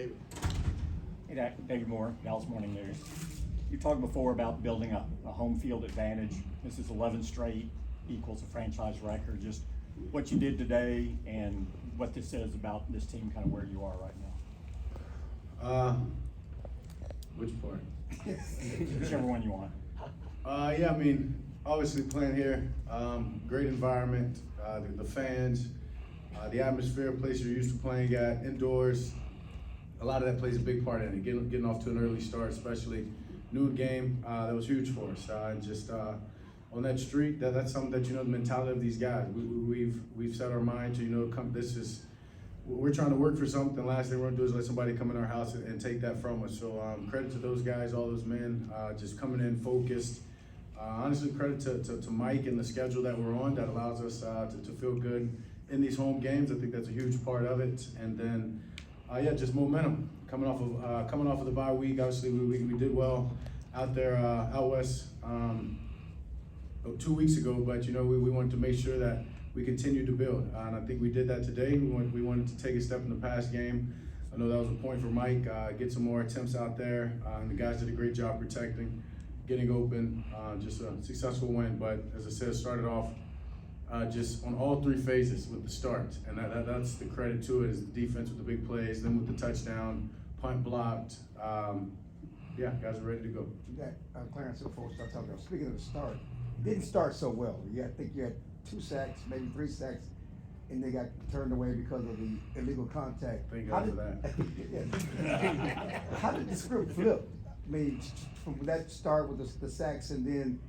David. Hey, David Moore, Dallas Morning News. You talked before about building a home field advantage. This is 11 straight, equals a franchise record. Just what you did today and what this says about this team, kind of where you are right now. Which part? Whichever one you want. Yeah, I mean, obviously playing here, great environment, the fans, the atmosphere, place you're used to playing at, indoors. A lot of that plays a big part in it. Getting off to an early start, especially noon game, that was huge for us. And just on that streak, that's something that, the mentality of these guys. We've set our mind to, we're trying to work for something. Last thing we're gonna do is let somebody come in our house and take that from us. So credit to those guys, all those men, just coming in focused. Honestly, credit to Mike and the schedule that we're on that allows us to feel good in these home games. I think that's a huge part of it. And then, yeah, just momentum coming off of the bye week. Obviously, we did well out there out west 2 weeks ago, but we wanted to make sure that we continued to build, and I think we did that today. We wanted to take a step in the pass game. I know that was a point for Mike. Get some more attempts out there, and the guys did a great job protecting, getting open. Just a successful win, but as I said, started off just on all three phases with the start, and that's the credit to it, is the defense with the big plays, then with the touchdown, punt blocked. Yeah, guys are ready to go. Clarence, before we start talking, speaking of the start, it didn't start so well. I think you had 2 sacks, maybe 3 sacks, and they got turned away because of the illegal contact. Thank God for that. How did the script flip? I mean, from that start with the sacks, and then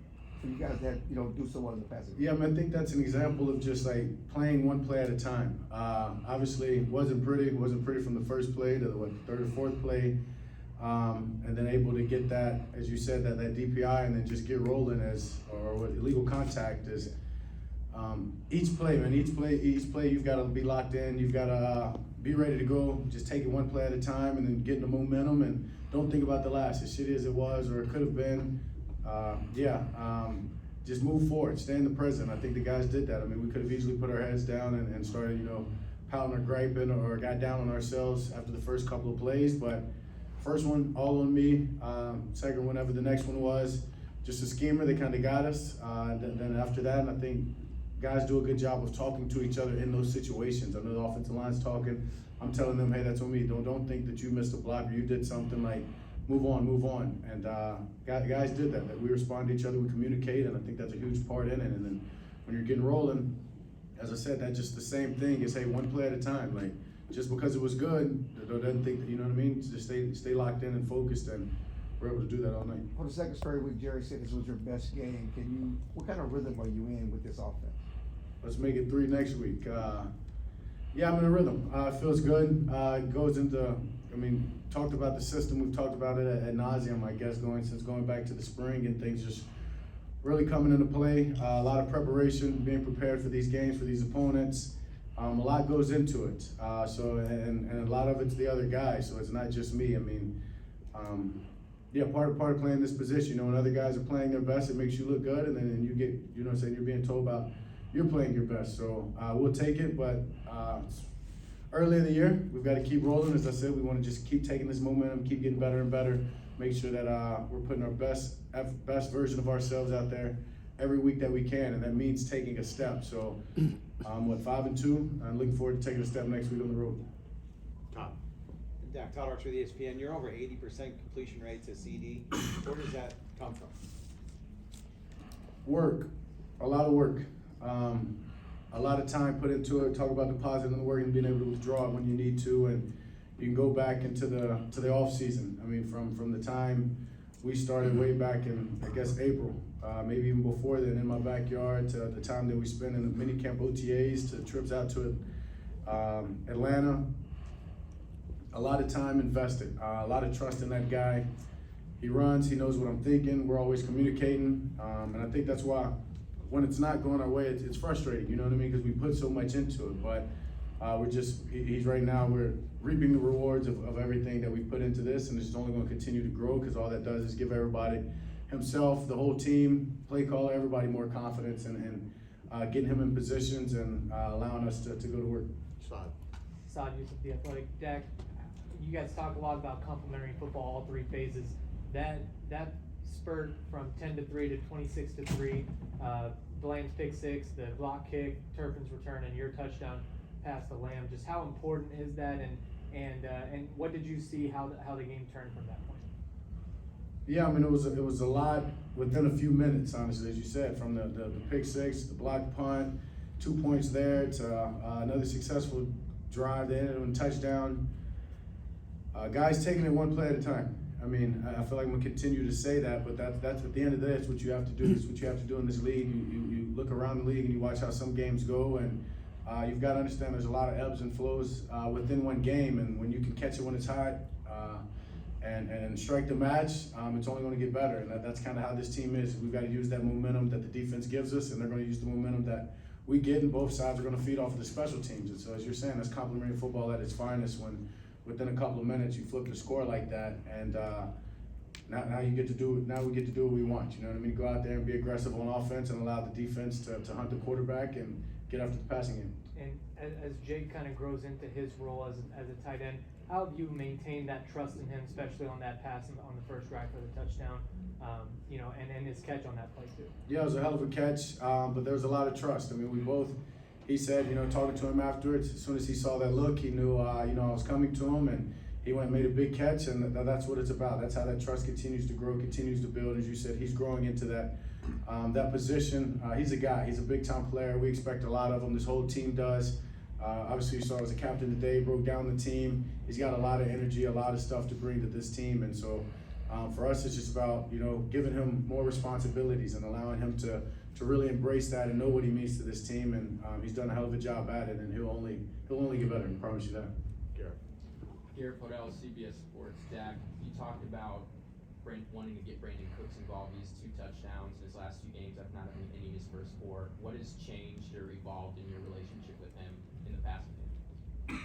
you guys had do so well in the passing. Yeah, I mean, I think that's an example of just like playing one play at a time. Obviously, it wasn't pretty from the first play to the third or fourth play, and then able to get that, as you said, that DPI, and then just get rolling or what illegal contact is. Each play, man, each play, you've got to be locked in. You've got to be ready to go. Just take it one play at a time, and then get the momentum, and don't think about the last. As shitty as it was, or it could have been. Just move forward, stay in the present. I think the guys did that. I mean, we could have easily put our heads down and started, pouting or griping or got down on ourselves after the first couple of plays. But first one, all on me. Second, whenever the next one was, just a schemer. They kind of got us. Then after that, and I think guys do a good job of talking to each other in those situations. I know the offensive line's talking. I'm telling them, hey, that's on me. Don't think that you missed a block or you did something. Like, move on. And guys did that. That we respond to each other, we communicate, and I think that's a huge part in it. And then when you're getting rolling, as I said, that's just the same thing as, hey, one play at a time. Like, just because it was good, doesn't think that, you know what I mean? Just stay locked in and focused, and we're able to do that all night. For the second straight week, Jerry said this was your best game. What kind of rhythm are you in with this offense? Let's make it 3 next week. Yeah, I'm in a rhythm. It feels good. It goes into, talked about the system. We've talked about it ad nauseum, I guess, going back to the spring, and things just really coming into play. A lot of preparation, being prepared for these games, for these opponents. A lot goes into it. And a lot of it's the other guys, so it's not just me. Yeah, part of playing this position, when other guys are playing their best, it makes you look good, and then you get, you're being told about you're playing your best. So we'll take it, but it's early in the year, we've got to keep rolling. As I said, we want to just keep taking this momentum, keep getting better and better, make sure that we're putting our best version of ourselves out there every week that we can, and that means taking a step. So, 5-2, I'm looking forward to taking a step next week on the road. Todd Archer with ESPN. You're over 80% completion rates at CD. Where does that come from? Work, a lot of work. A lot of time put into it. Talk about depositing the work and being able to withdraw it when you need to, and you can go back into the off season. From the time we started way back in, I guess, April, maybe even before then, in my backyard, to the time that we spent in the mini camp OTAs, to trips out to Atlanta. A lot of time invested, a lot of trust in that guy. He runs, he knows what I'm thinking. We're always communicating, and I think that's why when it's not going our way, it's frustrating, you know what I mean? Because we put so much into it, but he's right now, we're reaping the rewards of everything that we put into this, and it's just only going to continue to grow, because all that does is give everybody, himself, the whole team, play caller, everybody more confidence, and getting him in positions and allowing us to go to work. Saad Yusuf, The Athletic. Dak, you guys talk a lot about complementary football, all three phases. That spurt from 10-3 to 26-3, the Lamb's pick six, the block kick, Turpin's return, and your touchdown pass to Lamb. Just how important is that, and what did you see how the game turned from that point? Yeah, I mean, it was a lot within a few minutes, honestly, as you said, from the pick six, the block punt, 2 points there to another successful drive. They ended on a touchdown. Guys taking it one play at a time. I mean, I feel like I'm gonna continue to say that, but that's at the end of the day, that's what you have to do. That's what you have to do in this league. You look around the league and you watch how some games go, and you've got to understand there's a lot of ebbs and flows within one game, and when you can catch it when it's hot and strike the match, it's only going to get better. And that's kind of how this team is. We've got to use that momentum that the defense gives us, and they're going to use the momentum that we get, and both sides are going to feed off of the special teams. And so, as you're saying, that's complementary football at its finest when within a couple of minutes you flip the score like that, and now you get to do it. Now we get to do what we want. You know what I mean? Go out there and be aggressive on offense and allow the defense to hunt the quarterback and get after the passing game. And as Jake kind of grows into his role as a tight end, how have you maintained that trust in him, especially on that pass on the first drive for the touchdown, and his catch on that play too? Yeah, it was a hell of a catch, but there was a lot of trust. I mean, he said, talking to him afterwards, as soon as he saw that look, he knew, I was coming to him, and he went and made a big catch, and that's what it's about. That's how that trust continues to grow, continues to build. As you said, he's growing into that position. He's a guy. He's a big-time player. We expect a lot of him. This whole team does. Obviously, you saw as a captain today, broke down the team. He's got a lot of energy, a lot of stuff to bring to this team, and so for us, it's just about giving him more responsibilities and allowing him to really embrace that and know what he means to this team. And he's done a hell of a job at it, and he'll only get better. I promise you that. Garrett Podell, CBS Sports. Dak, you talked about wanting to get Brandon Cooks involved. He's 2 touchdowns in his last 2 games after not having any in his first 4. What has changed or evolved in your relationship with him in the passing game?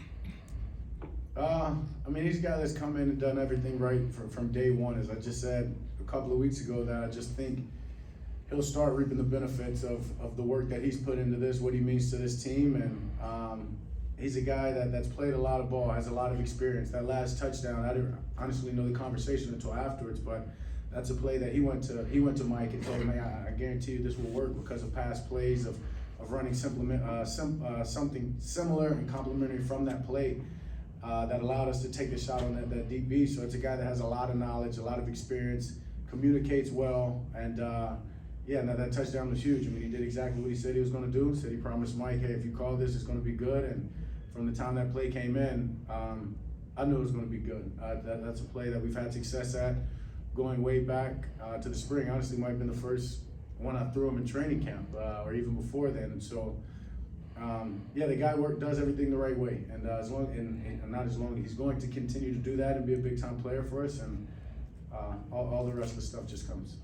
I mean, he's a guy that's come in and done everything right from day one. As I just said a couple of weeks ago, that I just think he'll start reaping the benefits of the work that he's put into this, what he means to this team, and he's a guy that's played a lot of ball, has a lot of experience. That last touchdown, I didn't honestly know the conversation until afterwards, but that's a play that he went to Mike and told him, hey, I guarantee you this will work because of past plays of running something similar and complementary from that play that allowed us to take a shot on that deep B. So it's a guy that has a lot of knowledge, a lot of experience, communicates well, and that touchdown was huge. I mean, he did exactly what he said he was going to do. Said he promised Mike, hey, if you call this, it's going to be good. And from the time that play came in, I knew it was going to be good. That's a play that we've had success at going way back to the spring. Honestly, might have been the first one I threw him in training camp or even before then. And so, the guy does everything the right way. And he's going to continue to do that and be a big time player for us. And all the rest of the stuff just comes.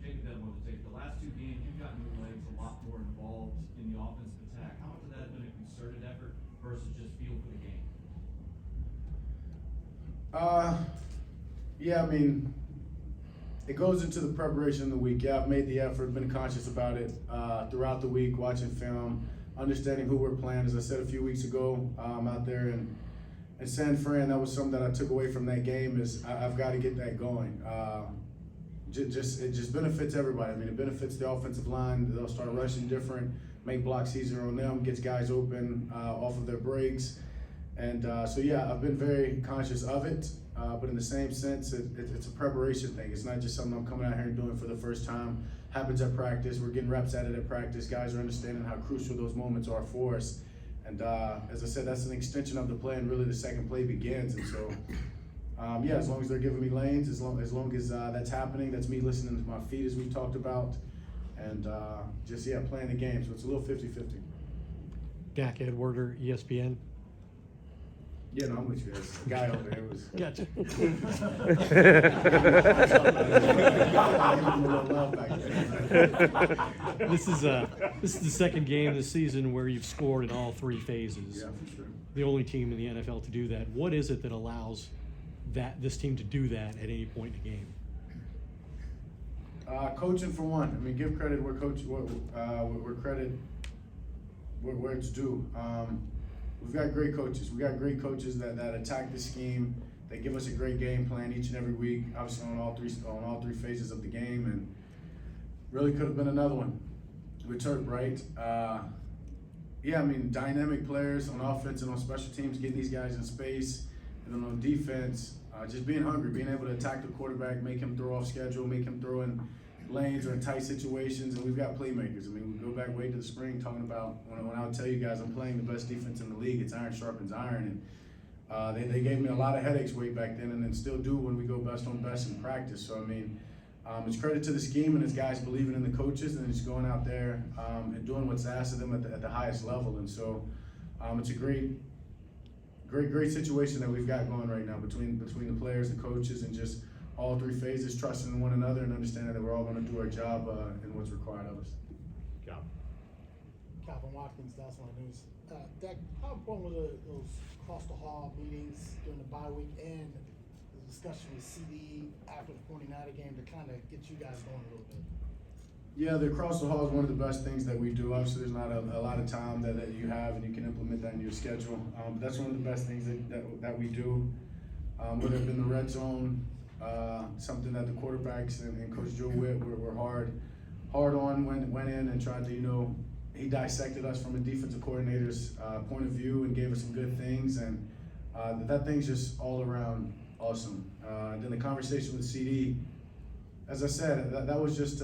Jacob Edwards will take the last 2 games. You've gotten your legs a lot more involved in the offensive attack. How much of that has been a concerted effort versus just feel for the game? I mean, it goes into the preparation of the week. Yeah, I've made the effort, been conscious about it throughout the week, watching film, understanding who we're playing. As I said a few weeks ago, out there in San Fran, that was something that I took away from that game. Is I've got to get that going. It just benefits everybody. I mean, it benefits the offensive line. They'll start rushing different, make blocks easier on them, gets guys open off of their breaks. And I've been very conscious of it. But in the same sense, it's a preparation thing. It's not just something I'm coming out here and doing for the first time. Happens at practice. We're getting reps at it at practice. Guys are understanding how crucial those moments are for us. And as I said, that's an extension of the play, and really the second play begins. And so, as long as they're giving me lanes, as long as that's happening, that's me listening to my feet as we've talked about, and playing the game. So it's a little 50-50. Dak Edwarder, ESPN. Yeah, no, I'm with you. As a guy over there was. Gotcha. This is the second game this season where you've scored in all 3 phases. Yeah, for sure. The only team in the NFL to do that. What is it that allows this team to do that at any point in the game? Coaching for one. I mean, give credit where credit where it's due. we've got great coaches. We got great coaches that attack the scheme. They give us a great game plan each and every week, obviously on all three phases of the game, and really could have been another one with Turk, right? Yeah, I mean, dynamic players on offense and on special teams, getting these guys in space, and then on defense, just being hungry, being able to attack the quarterback, make him throw off schedule, make him throw in lanes or in tight situations, and we've got playmakers. I mean, we go back way to the spring talking about when I'll tell you guys I'm playing the best defense in the league. It's iron sharpens iron, and they gave me a lot of headaches way back then, and then still do when we go best on best in practice. So I mean, it's credit to the scheme and his guys believing in the coaches and just going out there and doing what's asked of them at the highest level. And so it's a great situation that we've got going right now between the players, the coaches, and just all three phases, trusting in one another and understanding that we're all going to do our job and what's required of us. Calvin Watkins, That's One News. Dak, how important were those across the hall meetings during the bye week and the discussion with CD after the 49er game to kind of get you guys going a little bit? Yeah, the across the hall is one of the best things that we do. Obviously, there's not a lot of time that you have, and you can implement that in your schedule. But that's one of the best things that we do. Whether it's in the red zone, something that the quarterbacks and Coach Joe Witt were hard on went in and tried to, he dissected us from a defensive coordinator's point of view and gave us some good things, and that thing's just all around awesome. And then the conversation with CD, as I said, that was just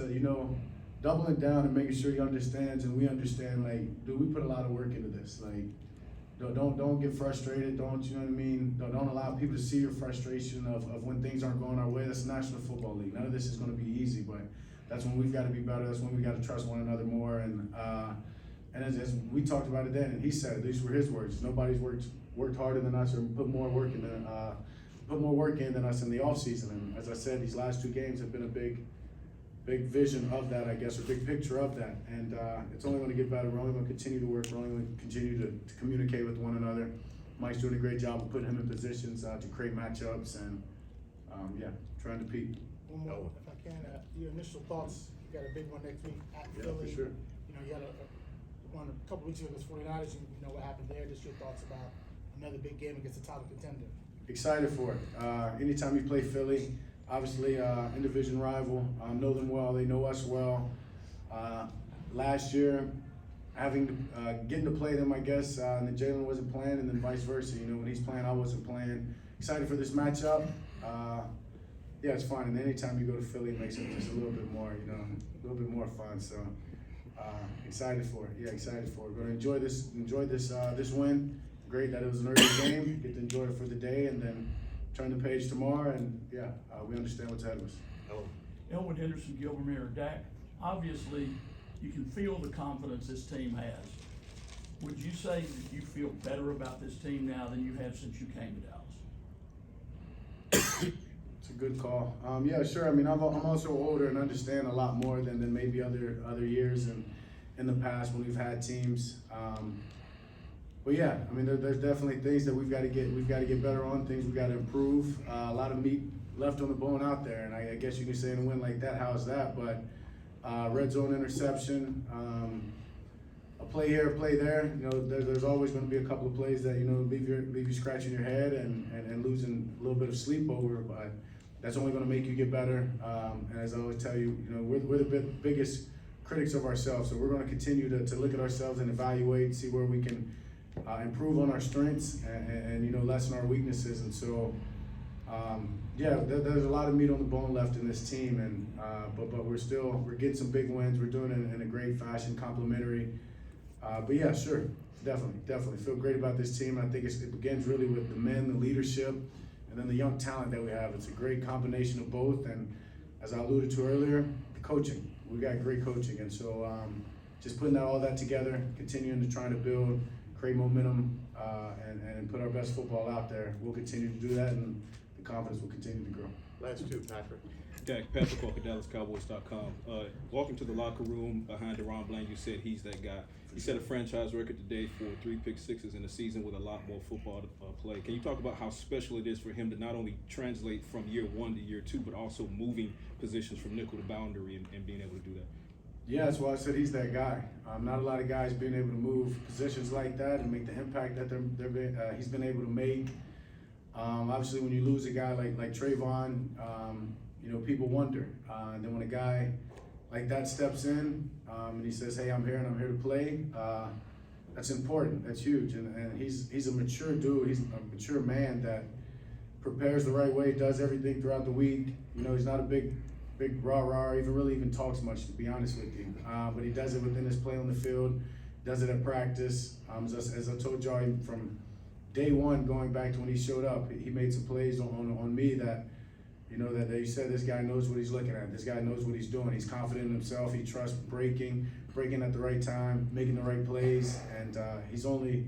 doubling down and making sure he understands and we understand. Like, dude, we put a lot of work into this. Like, don't get frustrated. Don't, you know what I mean? Don't allow people to see your frustration of when things aren't going our way. That's the National Football League. None of this is going to be easy, but that's when we've got to be better. That's when we got to trust one another more. And as we talked about it then, and he said it, these were his words. Nobody's worked harder than us or put more work in than us in the offseason. And as I said, these last two games have been a big vision of that, I guess, or big picture of that. And it's only going to get better. We're only going to continue to work. We're only going to continue to communicate with one another. Mike's doing a great job of putting him in positions to create matchups and, trying to peak. One more, if I can, your initial thoughts. You got a big one next week at Philly. For sure. You had one a couple weeks ago against 49ers. You know what happened there. Just your thoughts about another big game against a title contender. Excited for it. Anytime you play Philly, obviously in division rival, know them well. They know us well. Last year, getting to play them, I guess, and then Jalen wasn't playing, and then vice versa. When he's playing, I wasn't playing. Excited for this matchup. It's fun, and anytime you go to Philly, it makes it just a little bit more, a little bit more fun. So excited for it. Yeah, excited for it. We're gonna enjoy this win. Great that it was an early game. Get to enjoy it for the day, and then turn the page tomorrow. And we understand what's ahead of us. Elwood Henderson, Gilbermere, Dak. Obviously, you can feel the confidence this team has. Would you say that you feel better about this team now than you have since you came to Dallas? It's a good call. Sure. I mean, I'm also older and understand a lot more than maybe other years and in the past when we've had teams. But yeah, I mean, there's definitely things that we've got to get better on. Things we've got to improve. A lot of meat left on the bone out there, and I guess you can say in a win like that, how's that? But red zone interception, a play here, a play there. There's always going to be a couple of plays that leave you scratching your head and losing a little bit of sleep over. But that's only going to make you get better. And as I always tell you, we're the biggest critics of ourselves. So we're going to continue to look at ourselves and evaluate, see where we can improve on our strengths and lessen our weaknesses. And so, there's a lot of meat on the bone left in this team. And but we're getting some big wins. We're doing it in a great fashion, complimentary. But yeah, sure, definitely feel great about this team. I think it begins really with the men, the leadership, and then the young talent that we have. It's a great combination of both. And as I alluded to earlier, the coaching. We got great coaching, and so just putting all that together, continuing to try to build, create momentum, and put our best football out there. We'll continue to do that, and the confidence will continue to grow. Last two, Patrick. Dak, Patrick Walker, DallasCowboys.com. Walking to the locker room behind Deron Bland, you said he's that guy. He set a franchise record today for 3 pick sixes in a season with a lot more football to play. Can you talk about how special it is for him to not only translate from year 1 to year 2, but also moving positions from nickel to boundary and being able to do that? Yeah, that's why I said he's that guy. Not a lot of guys being able to move positions like that and make the impact that he's been able to make. Obviously, when you lose a guy like Trayvon, you know, people wonder. And then when a guy like that steps in and he says, "Hey, I'm here and I'm here to play," that's important. That's huge. And he's a mature dude. He's a mature man that prepares the right way, does everything throughout the week. You know, he's not a big rah-rah, even talks much, to be honest with you. But he does it within his play on the field, does it at practice. As I told y'all, from day one, going back to when he showed up, he made some plays on me that, you know, that you said, this guy knows what he's looking at. This guy knows what he's doing. He's confident in himself. He trusts breaking at the right time, making the right plays, and he's only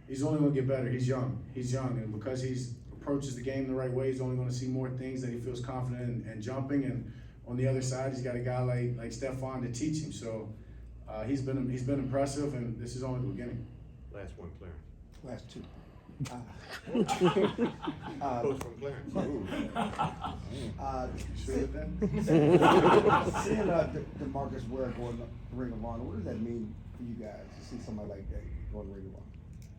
going to get better. He's young, and because he's approaches the game the right way, he's only going to see more things that he feels confident in jumping. And on the other side, he's got a guy like Stephon to teach him. So he's been impressive, and this is only the beginning. Last one, Clarence. Last two. Quote from Clarence. Sure with that? Seeing DeMarcus Ware going to Ring of Honor, what does that mean for you guys to see somebody like that going to Ring of Honor?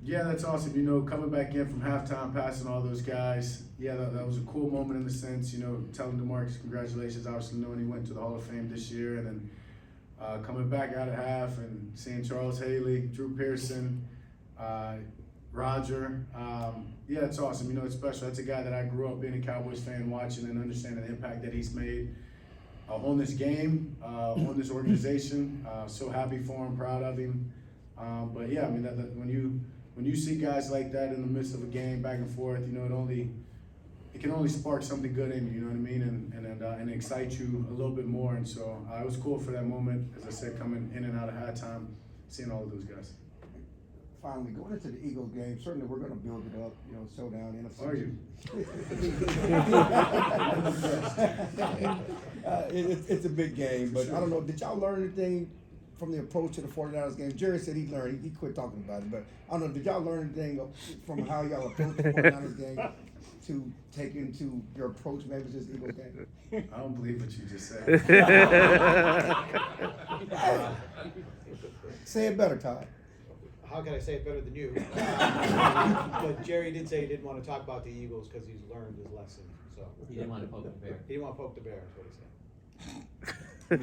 Yeah, that's awesome. You know, coming back in from halftime, passing all those guys. Yeah, that was a cool moment in the sense, you know, telling DeMarcus congratulations, obviously knowing he went to the Hall of Fame this year, and then coming back out of half and seeing Charles Haley, Drew Pearson, Roger. Yeah, it's awesome. You know, it's special. That's a guy that I grew up being a Cowboys fan, watching and understanding the impact that he's made on this game, on this organization. So happy for him, proud of him. But yeah, I mean, when you see guys like that in the midst of a game, back and forth, you know, it can only spark something good in you. You know what I mean, and excite you a little bit more. And so it was cool for that moment, as I said, coming in and out of halftime, seeing all of those guys. Finally, going into the Eagles game, certainly we're going to build it up, you know, showdown, NFC. Are you? It's a big game, but I don't know, did y'all learn anything from the approach to the 49ers game? Jerry said he learned, he quit talking about it, but I don't know, did y'all learn anything from how y'all approach the 49ers game to take into your approach maybe to this Eagles game? I don't believe what you just said. Say it better, Todd. How can I say it better than you? But Jerry did say he didn't want to talk about the Eagles because he's learned his lesson, so. He didn't want to poke the bear. He didn't want to poke the bear, is what he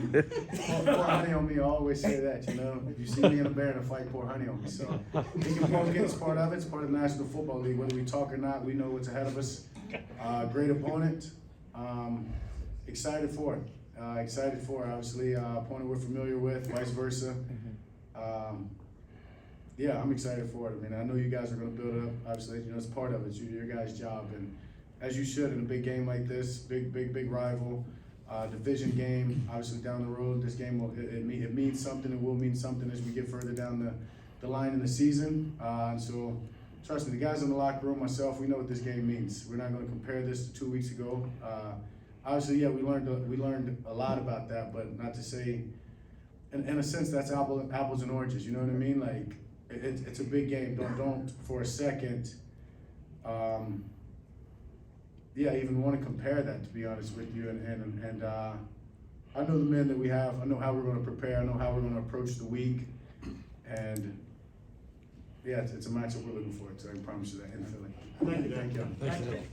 said. Pour honey on me, I always say that, you know. If you see me in a bear in a fight, pour honey on me. So he can poke it, it's part of it. It's part of the National Football League. Whether we talk or not, we know what's ahead of us. Great opponent. Excited for it. Obviously, opponent we're familiar with, vice versa. Yeah, I'm excited for it. I mean, I know you guys are going to build it up. Obviously, you know, it's part of it. It's your guys' job, and as you should in a big game like this, big rival, division game. Obviously, down the road, this game it means something. It will mean something as we get further down the line in the season. And so, trust me, the guys in the locker room, myself, we know what this game means. We're not going to compare this to 2 weeks ago. Obviously, yeah, we learned a lot about that, but not to say, in a sense, that's apples and oranges. You know what I mean? Like. It's a big game. Don't for a second, even want to compare that. To be honest with you, and I know the men that we have. I know how we're going to prepare. I know how we're going to approach the week, and yeah, it's a matchup we're looking forward to. I can promise you that in Philly. Thank you. Thank you.